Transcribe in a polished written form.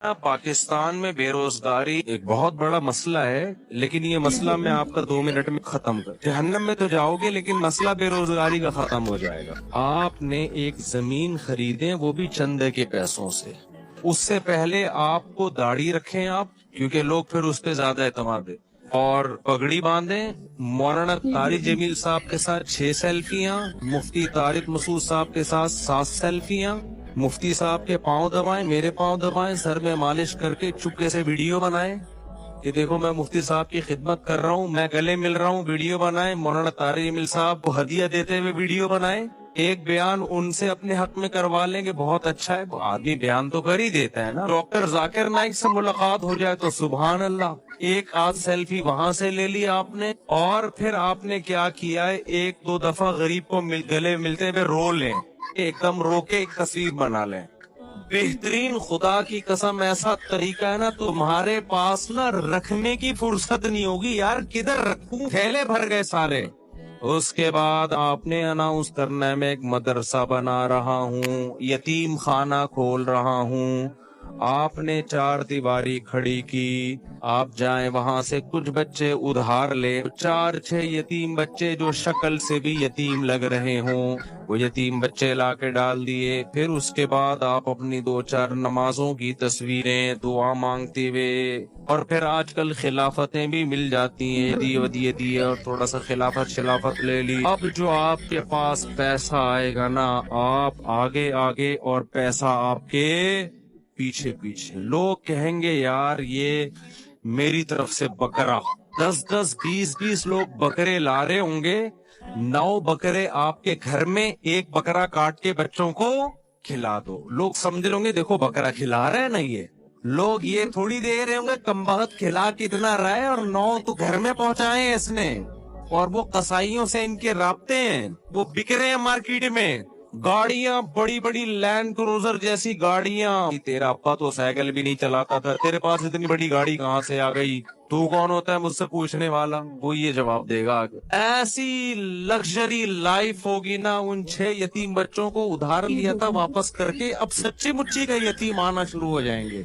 پاکستان میں بے روزگاری ایک بہت بڑا مسئلہ ہے، لیکن یہ مسئلہ میں آپ کا 2 منٹ میں ختم کر جہنم میں تو جاؤ گے، لیکن مسئلہ بے روزگاری کا ختم ہو جائے گا۔ آپ نے ایک زمین خریدیں، وہ بھی چندے کے پیسوں سے۔ اس سے پہلے آپ کو داڑھی رکھیں آپ، کیونکہ لوگ پھر اس پہ زیادہ اعتماد دیں، اور پگڑی باندھیں۔ مولانا طارق جمیل صاحب کے ساتھ 6 سیلفیاں، مفتی طارق مسعود صاحب کے ساتھ 7 سیلفیاں، مفتی صاحب کے پاؤں دبائیں، میرے پاؤں دبائیں، سر میں مالش کر کے چپکے سے ویڈیو بنائیں کہ دیکھو میں مفتی صاحب کی خدمت کر رہا ہوں، میں گلے مل رہا ہوں، ویڈیو بنائیں۔ مولانا طارق جمیل صاحب کو ہدیہ دیتے ہوئے ویڈیو بنائیں۔ ایک بیان ان سے اپنے حق میں کروا لیں کہ بہت اچھا ہے، آدمی بیان تو کر ہی دیتا ہے نا۔ ڈاکٹر ذاکر نائک سے ملاقات ہو جائے تو سبحان اللہ، ایک آدھ سیلفی وہاں سے لے لی آپ نے، اور پھر آپ نے کیا کیا ہے، 1-2 دفعہ غریب کو گلے ملتے ہوئے رو لیں، ایک دم رو کے ایک تصویر بنا لیں۔ بہترین، خدا کی قسم ایسا طریقہ ہے نا، تمہارے پاس نا رکھنے کی فرصت نہیں ہوگی یار، کدھر رکھوں، تھیلے بھر گئے سارے۔ اس کے بعد آپ نے اناؤنس کرنا ہے میں ایک مدرسہ بنا رہا ہوں، یتیم خانہ کھول رہا ہوں۔ آپ نے 4 دیواری کھڑی کی، آپ جائیں وہاں سے کچھ بچے ادھار لے، 4-6 یتیم بچے جو شکل سے بھی یتیم لگ رہے ہوں، وہ یتیم بچے لا کے ڈال دیے۔ پھر اس کے بعد آپ اپنی 2-4 نمازوں کی تصویریں دعا مانگتے ہوئے، اور پھر آج کل خلافتیں بھی مل جاتی ہیں، دیے اور تھوڑا سا خلافت لے لی۔ اب جو آپ کے پاس پیسہ آئے گا نا، آپ آگے آگے اور پیسہ آپ کے پیچھے پیچھے۔ لوگ کہیں گے یار یہ میری طرف سے بکرا، 10-10 20-20 لوگ بکرے لا رہے ہوں گے، 9 بکرے آپ کے گھر میں، ایک بکرا کاٹ کے بچوں کو کھلا دو۔ لوگ سمجھ لیں گے دیکھو بکرا کھلا رہا ہے نا، یہ لوگ یہ تھوڑی دے رہے ہوں گے کم بخت کھلا کتنا رہا ہے، اور 9 تو گھر میں پہنچائے اس نے، اور وہ قصائیوں سے ان کے رابطے ہیں، وہ بک رہے ہیں مارکیٹ میں۔ گاڑیاں بڑی بڑی لینڈ کروزر جیسی گاڑیاں، تیرا ابا تو سائیکل بھی نہیں چلاتا تھا، تیرے پاس اتنی بڑی گاڑی کہاں سے آ گئی، تو کون ہوتا ہے مجھ سے پوچھنے والا؟ وہ یہ جواب دے گا۔ ایسی لگژری لائف ہوگی نا، ان 6 یتیم بچوں کو ادھار لیا تھا واپس کر کے، اب سچی مچی کا یتیم آنا شروع ہو جائیں گے۔